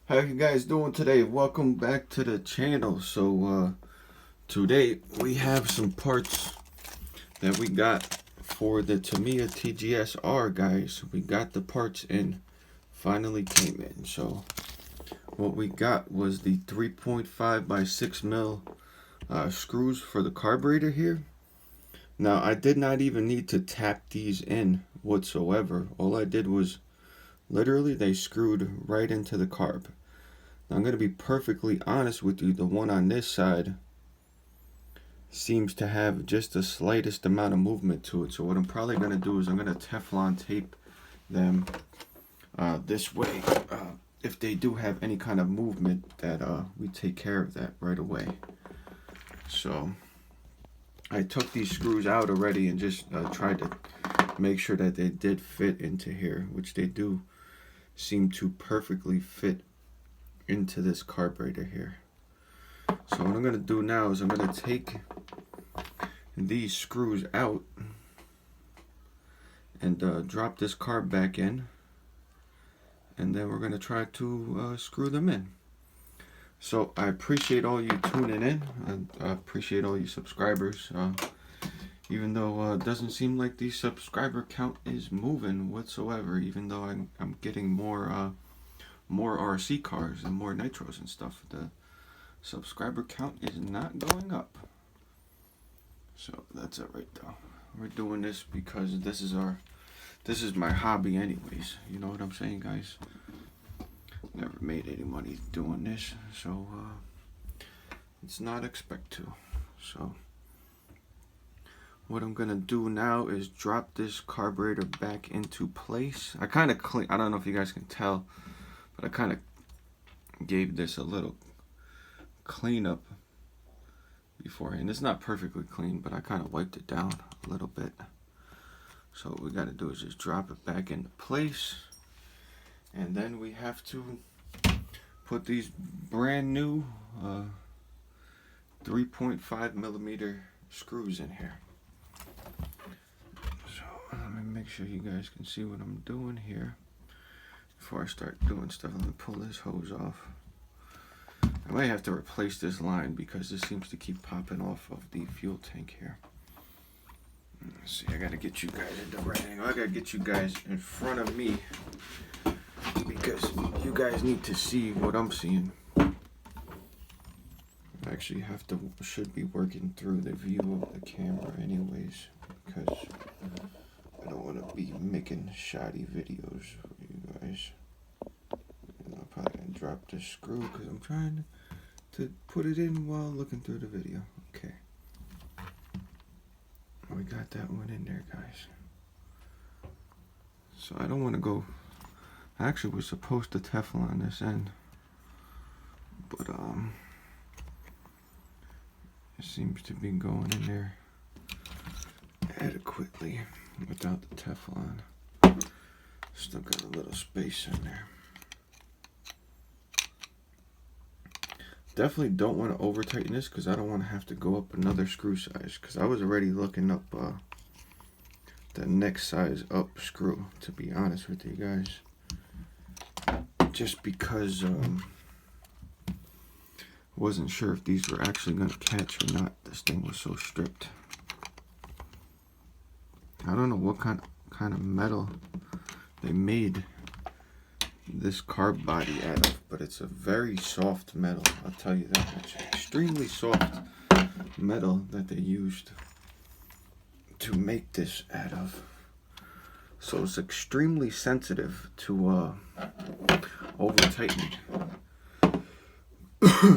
How you guys doing today? Welcome back to the channel. So today we have some parts that we got for the Tamiya TGS-R, guys. We got the parts in, finally came in. So what we got was the 3.5 by 6 mil screws for the carburetor here. Now I did not even need to tap these in whatsoever. All I did was literally they screwed right into the carb. Now, I'm going to be perfectly honest with you, the one on this side seems to have just the slightest amount of movement to it. So what I'm probably going to do is I'm going to Teflon tape them this way. If they do have any kind of movement, that we take care of that right away. So I took these screws out already and just tried to make sure that they did fit into here, which they do seem to perfectly fit into this carburetor here. So what I'm going to do now is I'm going to take these screws out and drop this carb back in, and then we're going to try to screw them in. So I appreciate all you tuning in, and I appreciate all you subscribers, even though it doesn't seem like the subscriber count is moving whatsoever, even though I'm getting more RC cars and more nitros and stuff. The subscriber count is not going up. So that's it right though. We're doing this because this is my hobby anyways. You know what I'm saying, guys? Never made any money doing this, so it's not expect to. So what I'm gonna do now is drop this carburetor back into place. I kind of clean. I don't know if you guys can tell, but I kind of gave this a little cleanup beforehand. It's not perfectly clean, but I kind of wiped it down a little bit. So what we got to do is just drop it back into place. And then we have to put these brand new 3.5 millimeter screws in here. So let me make sure you guys can see what I'm doing here. Before I start doing stuff, let me pull this hose off. I might have to replace this line because this seems to keep popping off of the fuel tank here. Let's see, I gotta get you guys in the right angle. I gotta get you guys in front of me because you guys need to see what I'm seeing. I actually should be working through the view of the camera anyways, because I don't want to be making shoddy videos for you guys. And I'm probably going to drop this screw because I'm trying to put it in while looking through the video. Okay. We got that one in there, guys. So I don't want to go... I actually was supposed to Teflon this end. But, it seems to be going in there adequately without the Teflon. Still got a little space in there. Definitely don't want to over tighten this because I don't want to have to go up another screw size, because I was already looking up the next size up screw, to be honest with you guys, just because wasn't sure if these were actually going to catch or not. This thing was so stripped. I don't know what kind of metal they made this carb body out of, but it's a very soft metal, I'll tell you that much. Extremely soft metal that they used to make this out of. So it's extremely sensitive to over tightening.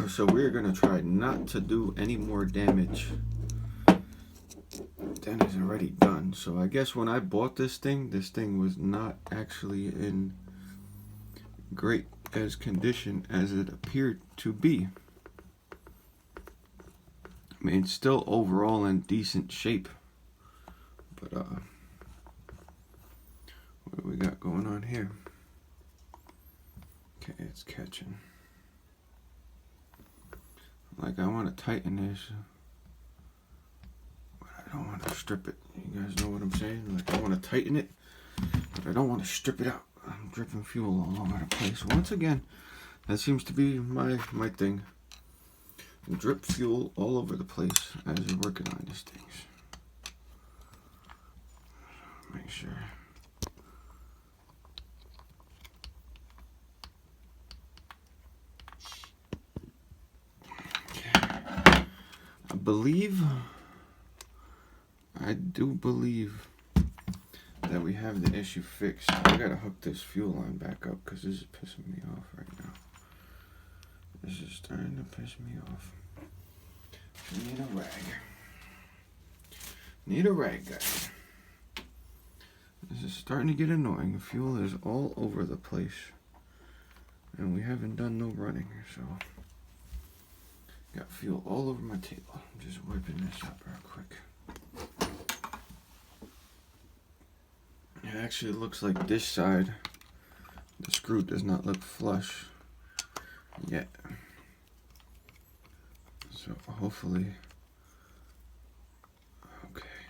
So we're gonna try not to do any more damage than is already done. So I guess when I bought this thing was not actually in great as condition as it appeared to be. I mean, it's still overall in decent shape, but what do we got going on here? Okay, it's catching. Like, I want to tighten this, but I don't want to strip it. You guys know what I'm saying? Like, I want to tighten it, but I don't want to strip it out. I'm dripping fuel all over the place. Once again, That seems to be my thing. Drip fuel all over the place as you're working on these things. Make sure. Okay. I do believe that we have the issue fixed. I gotta hook this fuel line back up because this is pissing me off right now. This is starting to piss me off. Need a rag. Need a rag, guys. This is starting to get annoying. The fuel is all over the place. And we haven't done no running, so got fuel all over my table. I'm just wiping this up real quick. It actually looks like this side, the screw does not look flush yet. So hopefully, okay.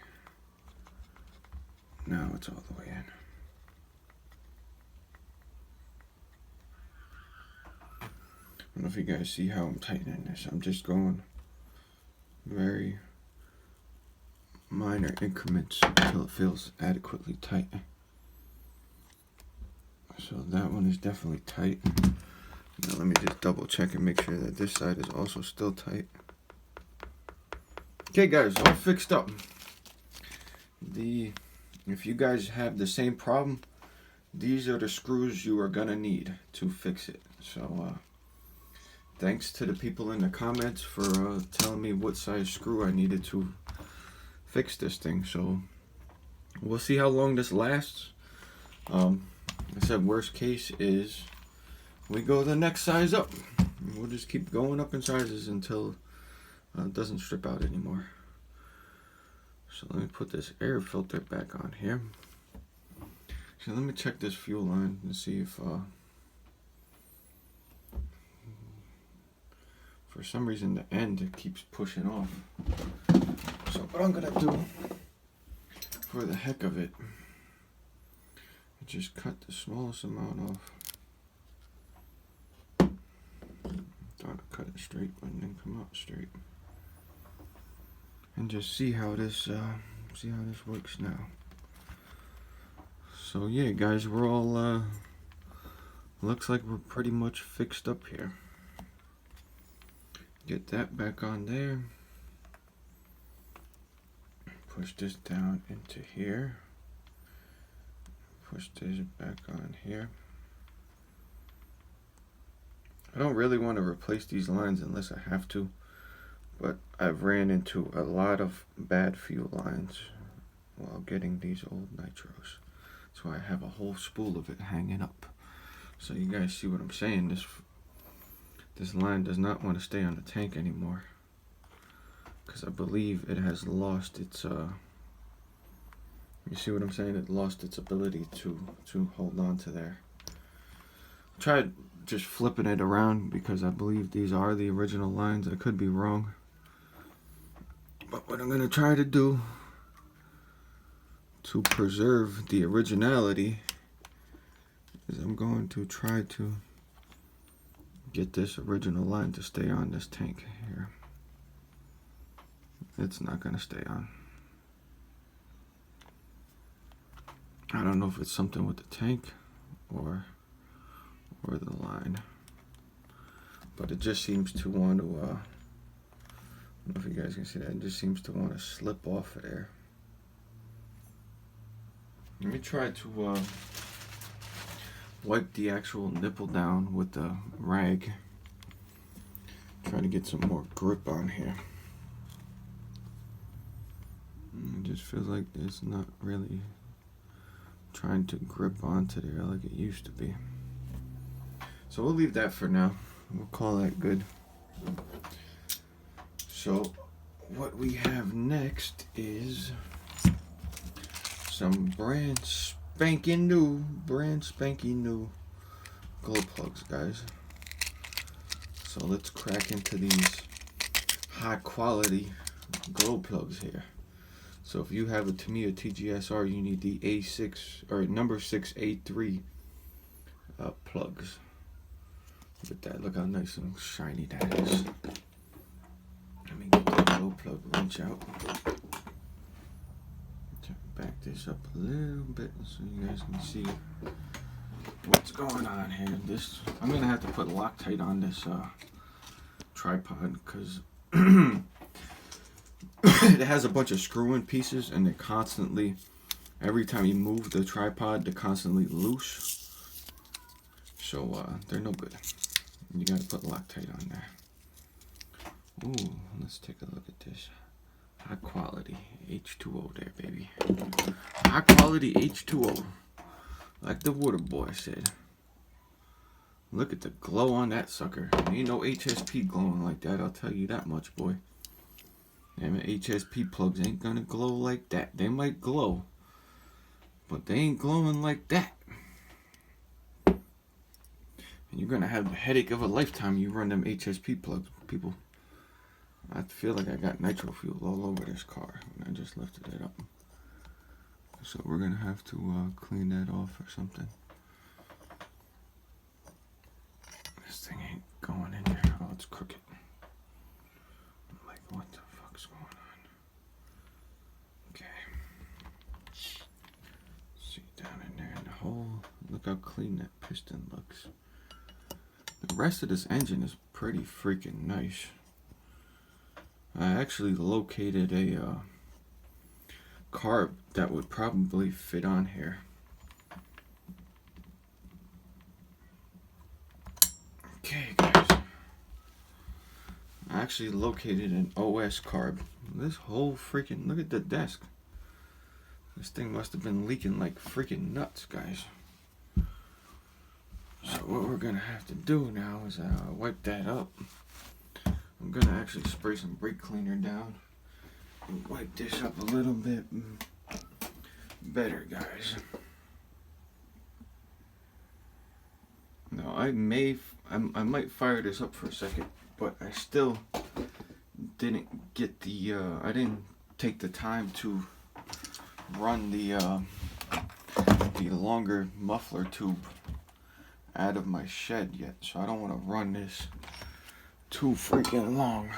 Now it's all the way in. I don't know if you guys see how I'm tightening this. I'm just going very minor increments until it feels adequately tight. So that one is definitely tight. Now let me just double check and make sure that this side is also still tight. Okay guys, all fixed up. If you guys have the same problem, these are the screws you are gonna need to fix it. So thanks to the people in the comments for telling me what size screw I needed to fix this thing. So we'll see how long this lasts. I said worst case is we go the next size up. We'll just keep going up in sizes until it doesn't strip out anymore. So let me put this air filter back on here. So let me check this fuel line and see if for some reason the end it keeps pushing off. So what I'm gonna do for the heck of it, just cut the smallest amount off. Thought I'd cut it straight, but it didn't come out straight. And just see how this works now. So yeah, guys, we're all looks like we're pretty much fixed up here. Get that back on there. Push this down into here. Push this back on here. I don't really want to replace these lines unless I have to, but I've ran into a lot of bad fuel lines while getting these old nitros. So I have a whole spool of it hanging up. So you guys see what I'm saying? This line does not want to stay on the tank anymore, because I believe it has lost its you see what I'm saying? It lost its ability to hold on to there. I tried just flipping it around because I believe these are the original lines. I could be wrong. But what I'm going to try to do to preserve the originality is I'm going to try to get this original line to stay on this tank here. It's not going to stay on. I don't know if it's something with the tank or the line, but it just seems to want to I don't know if you guys can see that. It just seems to want to slip off of there. Let me try to wipe the actual nipple down with the rag. Try to get some more grip on here. It just feels like it's not really trying to grip onto there like it used to be. So we'll leave that for now. We'll call that good. So what we have next is some brand spanking new glow plugs, guys. So let's crack into these high quality glow plugs here. So if you have a Tamiya TGS-R, you need the A6 or number 6A3 plugs. Look at that. Look how nice and shiny that is. Let me get the glow plug wrench out. Back this up a little bit so you guys can see what's going on here. I'm gonna have to put Loctite on this tripod because it has a bunch of screw-in pieces and they constantly, every time you move the tripod, they're constantly loose. So they're no good. You gotta put Loctite on there. Ooh, let's take a look at this. High quality H2O there, baby. High quality H2O. Like the water boy said. Look at the glow on that sucker. Ain't no HSP glowing like that, I'll tell you that much, boy. Damn it, HSP plugs ain't gonna glow like that. They might glow, but they ain't glowing like that. And you're gonna have the headache of a lifetime you run them HSP plugs, people. I feel like I got nitro fuel all over this car when I just lifted it up. So we're gonna have to clean that off or something. This thing ain't going in there. Oh, it's crooked. I'm like, what the fuck's going on? Okay. See down in there in the hole. Look how clean that piston looks. The rest of this engine is pretty freaking nice. I actually located a carb that would probably fit on here. Okay, guys. I actually located an OS carb. This whole freaking, look at the desk. This thing must have been leaking like freaking nuts, guys. So what we're gonna have to do now is wipe that up. I'm gonna actually spray some brake cleaner down and wipe this up a little bit better, guys. Now I might fire this up for a second, but I still didn't get the I didn't take the time to run the longer muffler tube out of my shed yet, so I don't want to run this too freaking long.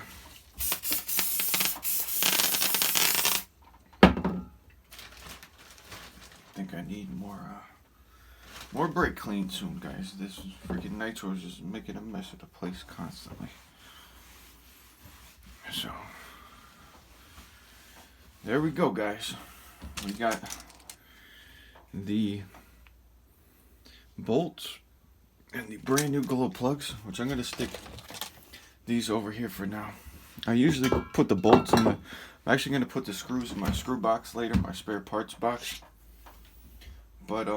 I think I need more brake clean soon, guys. This freaking nitro is just making a mess of the place constantly. So there we go, guys. We got the bolts and the brand new glow plugs, which I'm gonna stick these over here for now. I usually put the bolts in I'm actually going to put the screws in my screw box later, my spare parts box. But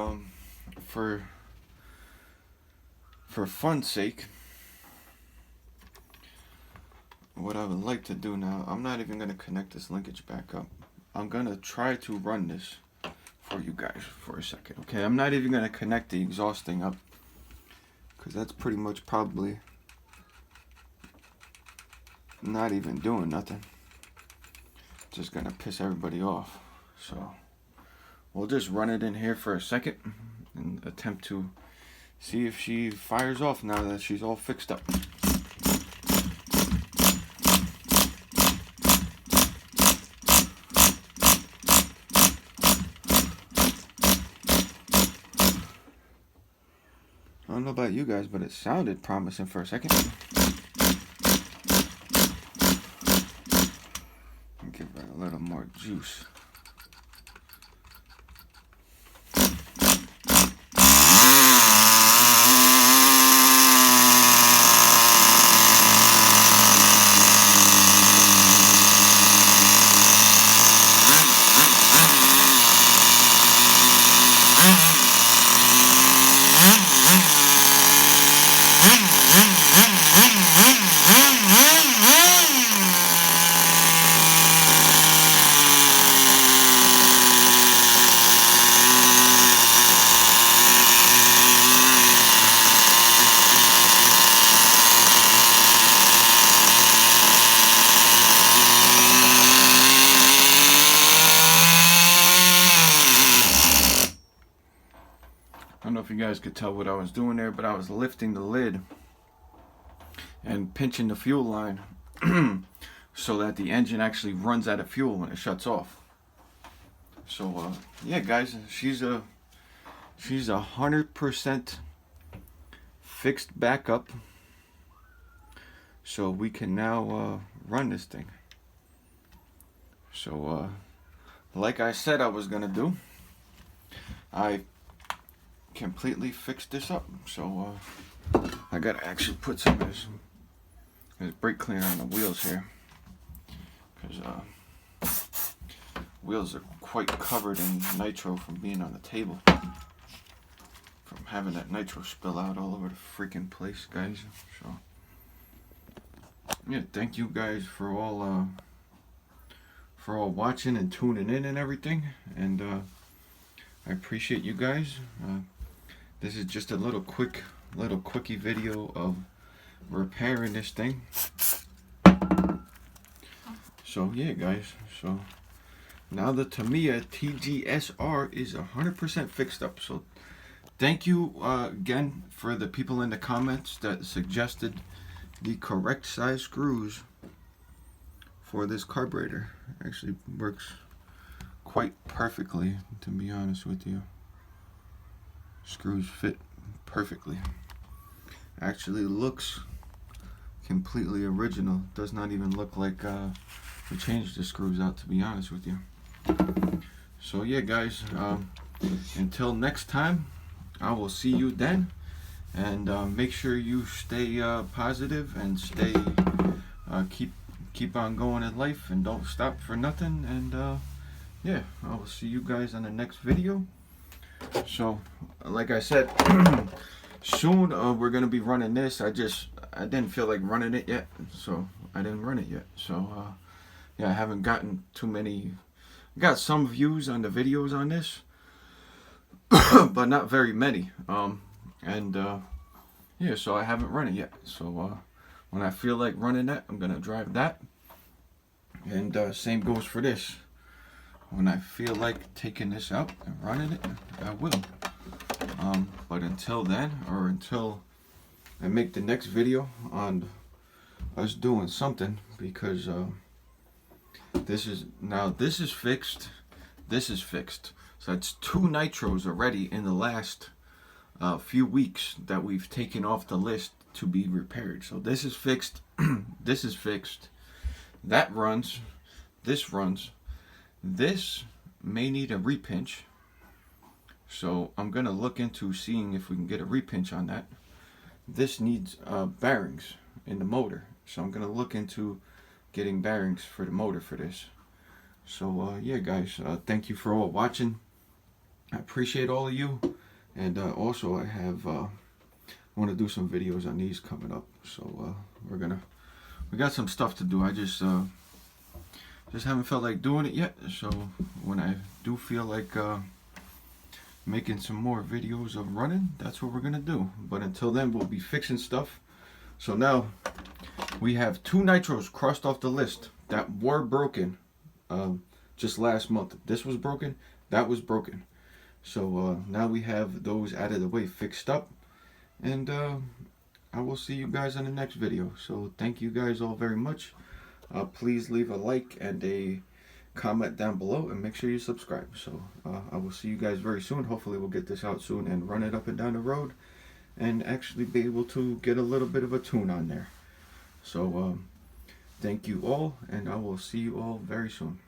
for fun's sake, what I would like to do now, I'm not even going to connect this linkage back up. I'm going to try to run this for you guys for a second. Okay, I'm not even going to connect the exhaust thing up, because that's pretty much probably not even doing nothing. Just gonna piss everybody off. So we'll just run it in here for a second and attempt to see if she fires off now that she's all fixed up. I don't know about you guys, but it sounded promising for a second. Give her a little more juice. I don't know if you guys could tell what I was doing there, but I was lifting the lid and pinching the fuel line so that the engine actually runs out of fuel when it shuts off. So yeah, guys, she's 100% fixed back up, so we can now run this thing. So like I said I was gonna do, I completely fixed this up. So I gotta actually put some of this brake cleaner on the wheels here, because wheels are quite covered in nitro from being on the table, from having that nitro spill out all over the freaking place, guys. So yeah, thank you guys for all watching and tuning in and everything, and I appreciate you guys. This is just a little quickie video of repairing this thing. So yeah, guys, so now the Tamiya TGS-R is 100% fixed up. So thank you again for the people in the comments that suggested the correct size screws for this carburetor. Actually works quite perfectly, to be honest with you. Screws fit perfectly. Actually looks completely original. Does not even look like we changed the screws out, to be honest with you. So yeah, guys, until next time, I will see you then, and make sure you stay positive and stay keep on going in life and don't stop for nothing. And yeah, I will see you guys on the next video. So like I said, soon we're gonna be running this. I didn't feel like running it yet, so I didn't run it yet. So yeah, I haven't gotten too many. Got some views on the videos on this, but not very many. Yeah, so I haven't run it yet. So when I feel like running that, I'm gonna drive that. And same goes for this. When I feel like taking this out and running it, I will. But until then, or until I make the next video on us doing something, because this is fixed, this is fixed. So that's 2 nitros already in the last few weeks that we've taken off the list to be repaired. So this is fixed, this is fixed, that runs, this runs, this may need a repinch. So I'm gonna look into seeing if we can get a repinch on that. This needs bearings in the motor, so I'm gonna look into getting bearings for the motor for this. So yeah, guys, thank you for all watching. I appreciate all of you, and also I want to do some videos on these coming up. So we got some stuff to do. I just haven't felt like doing it yet. So when I do feel like making some more videos of running, that's what we're gonna do. But until then, we'll be fixing stuff. So now we have 2 nitros crossed off the list that were broken just last month. This was broken, that was broken. So now we have those out of the way, fixed up, and I will see you guys on the next video. So thank you guys all very much. Please leave a like and a comment down below, and make sure you subscribe. So I will see you guys very soon. Hopefully we'll get this out soon and run it up and down the road and actually be able to get a little bit of a tune on there. So thank you all, and I will see you all very soon.